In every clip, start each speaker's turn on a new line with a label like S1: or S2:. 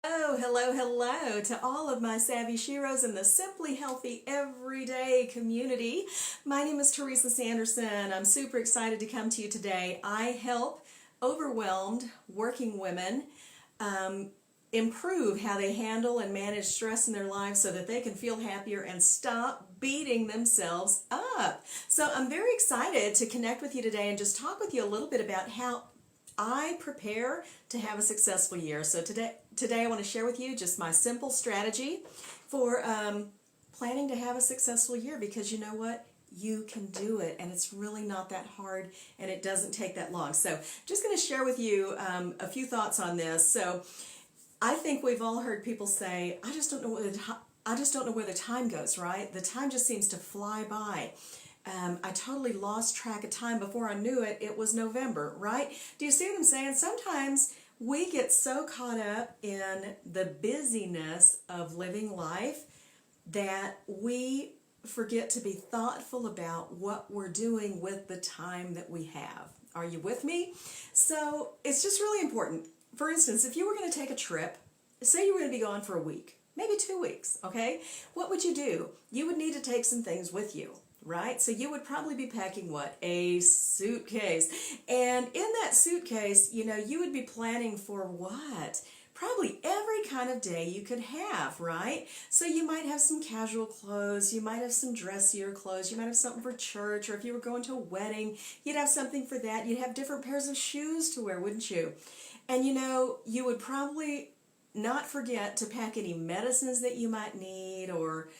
S1: Oh, hello, hello to all of my Savvy Sheroes in the Simply Healthy Everyday community. My name is Teresa Sanderson. I'm super excited to come to you today. I help overwhelmed working women improve how they handle and manage stress in their lives so that they can feel happier and stop beating themselves up. So I'm very excited to connect with you today and just talk with you a little bit about how I prepare to have a successful year. So today I want to share with you just my simple strategy for planning to have a successful year, because you know what? You can do it, and it's really not that hard, and it doesn't take that long. So just going to share with you a few thoughts on this. So I think we've all heard people say, I just don't know where the time goes, right? The time just seems to fly by. I totally lost track of time. Before I knew it, it was November, right? Do you see what I'm saying? Sometimes we get so caught up in the busyness of living life that we forget to be thoughtful about what we're doing with the time that we have. Are you with me? So it's just really important. For instance, if you were going to take a trip, say you were going to be gone for a week, maybe 2 weeks, okay? What would you do? You would need to take some things with you. Right? So you would probably be packing what? A suitcase. And in that suitcase, you would be planning for what? Probably every kind of day you could have, right? So you might have some casual clothes, you might have some dressier clothes, you might have something for church, or if you were going to a wedding, you'd have something for that. You'd have different pairs of shoes to wear, wouldn't you? And you would probably not forget to pack any medicines that you might need, or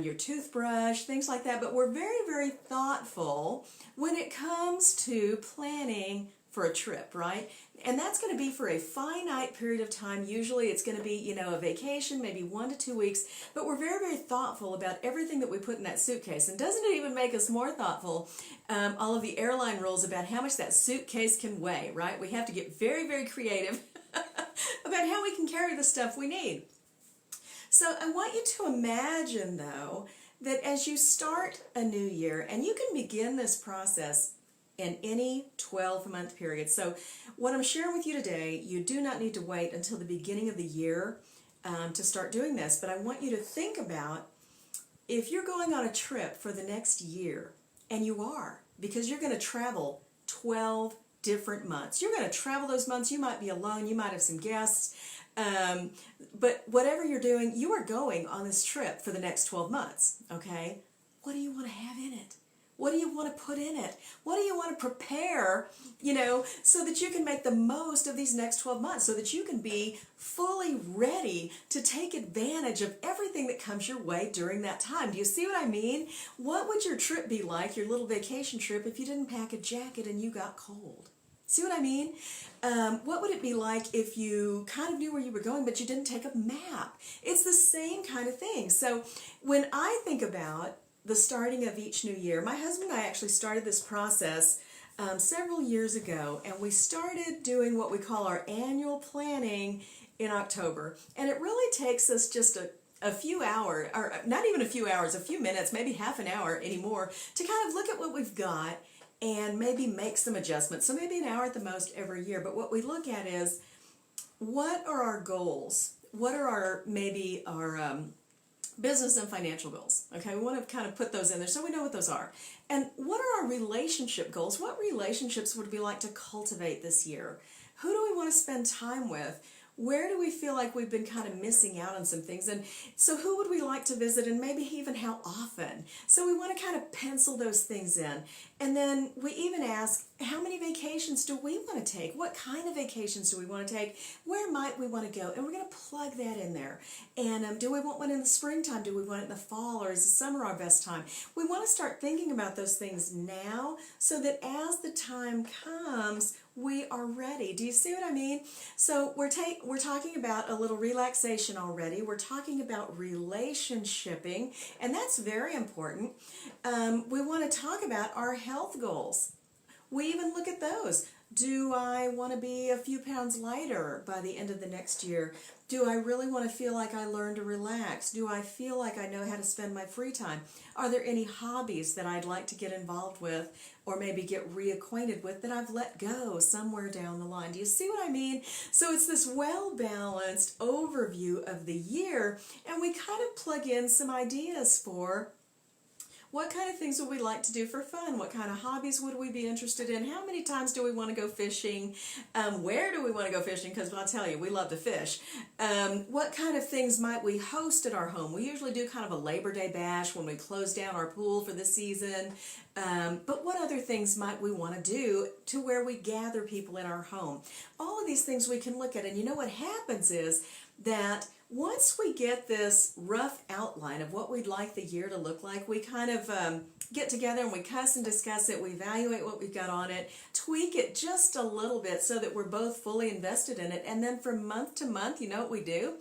S1: your toothbrush, things like that. But we're very, very thoughtful when it comes to planning for a trip, right? And that's going to be for a finite period of time. Usually it's going to be, a vacation, maybe 1 to 2 weeks. But we're very, very thoughtful about everything that we put in that suitcase. And doesn't it even make us more thoughtful, all of the airline rules about how much that suitcase can weigh, right? We have to get very, very creative about how we can carry the stuff we need. So I want you to imagine, though, that as you start a new year, and you can begin this process in any 12-month period. So what I'm sharing with you today, you do not need to wait until the beginning of the year to start doing this. But I want you to think about, if you're going on a trip for the next year, and you are, because you're going to travel 12 different months. You're going to travel those months. You might be alone. You might have some guests. But whatever you're doing, you are going on this trip for the next 12 months, okay? What do you want to have in it? What do you want to put in it? What do you want to prepare, so that you can make the most of these next 12 months, so that you can be fully ready to take advantage of everything that comes your way during that time? Do you see what I mean? What would your trip be like, your little vacation trip, if you didn't pack a jacket and you got cold? See what I mean? What would it be like if you kind of knew where you were going, but you didn't take a map? It's the same kind of thing. So when I think about the starting of each new year, my husband and I actually started this process several years ago, and we started doing what we call our annual planning in October. And it really takes us just a few hours, or not even a few hours, a few minutes, maybe half an hour anymore, to kind of look at what we've got and maybe make some adjustments. So maybe an hour at the most every year. But what we look at is, what are our goals? What are maybe our business and financial goals? Okay, we want to kind of put those in there so we know what those are. And what are our relationship goals? What relationships would we like to cultivate this year? Who do we want to spend time with? Where do we feel like we've been kind of missing out on some things? And so who would we like to visit, and maybe even how often? So we want to kind of pencil those things in. And then we even ask, how many vacations do we want to take? What kind of vacations do we want to take? Where might we want to go? And we're going to plug that in there. And do we want one in the springtime? Do we want it in the fall? Or is the summer our best time? We want to start thinking about those things now, so that as the time comes, we are ready. Do you see what I mean? So we're talking about a little relaxation already. We're talking about relationshiping, and that's very important. We want to talk about our health goals. We even look at those. Do I want to be a few pounds lighter by the end of the next year? Do I really want to feel like I learned to relax? Do I feel like I know how to spend my free time? Are there any hobbies that I'd like to get involved with or maybe get reacquainted with that I've let go somewhere down the line? Do you see what I mean? So it's this well-balanced overview of the year, and we kind of plug in some ideas for what kind of things would we like to do for fun? What kind of hobbies would we be interested in? How many times do we want to go fishing? Where do we want to go fishing? Because I'll tell you, we love to fish. What kind of things might we host at our home? We usually do kind of a Labor Day bash when we close down our pool for the season. But what other things might we want to do to where we gather people in our home? All of these things we can look at. And you know what happens is that once we get this rough outline of what we'd like the year to look like, we kind of get together and we cuss and discuss it, we evaluate what we've got on it, tweak it just a little bit so that we're both fully invested in it, and then from month to month, you know what we do?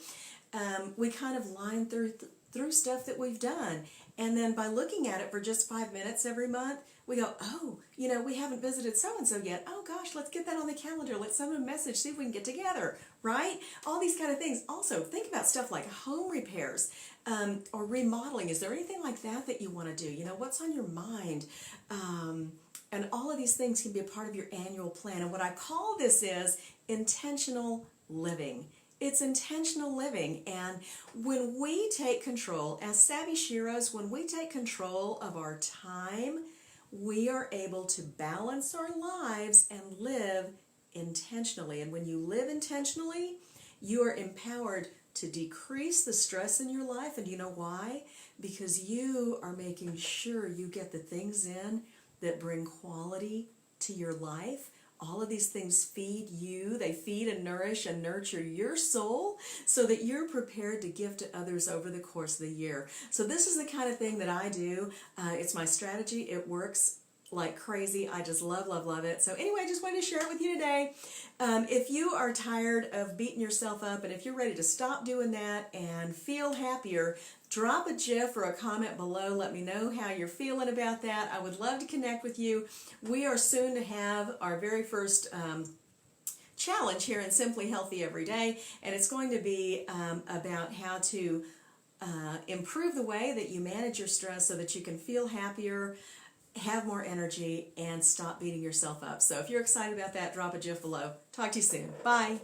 S1: We kind of line through stuff that we've done. And then by looking at it for just 5 minutes every month, we go, oh, you know, we haven't visited so-and-so yet. Oh, gosh, let's get that on the calendar. Let's send them a message, see if we can get together, right? All these kind of things. Also, think about stuff like home repairs or remodeling. Is there anything like that that you want to do? You know, what's on your mind? And all of these things can be a part of your annual plan. And what I call this is intentional living. It's intentional living, and when we take control, as savvy Shiros, when we take control of our time, we are able to balance our lives and live intentionally. And when you live intentionally, you are empowered to decrease the stress in your life. And you know why? Because you are making sure you get the things in that bring quality to your life. All of these things feed you. They feed and nourish and nurture your soul so that you're prepared to give to others over the course of the year. So this is the kind of thing that I do. It's my strategy. It works like crazy. I just love, love, love it. So anyway, I just wanted to share it with you today. If you are tired of beating yourself up and if you're ready to stop doing that and feel happier, drop a GIF or a comment below. Let me know how you're feeling about that. I would love to connect with you. We are soon to have our very first challenge here in Simply Healthy Every Day, and it's going to be about how to improve the way that you manage your stress so that you can feel happier, have more energy, and stop beating yourself up. So if you're excited about that, drop a GIF below. Talk to you soon. Bye.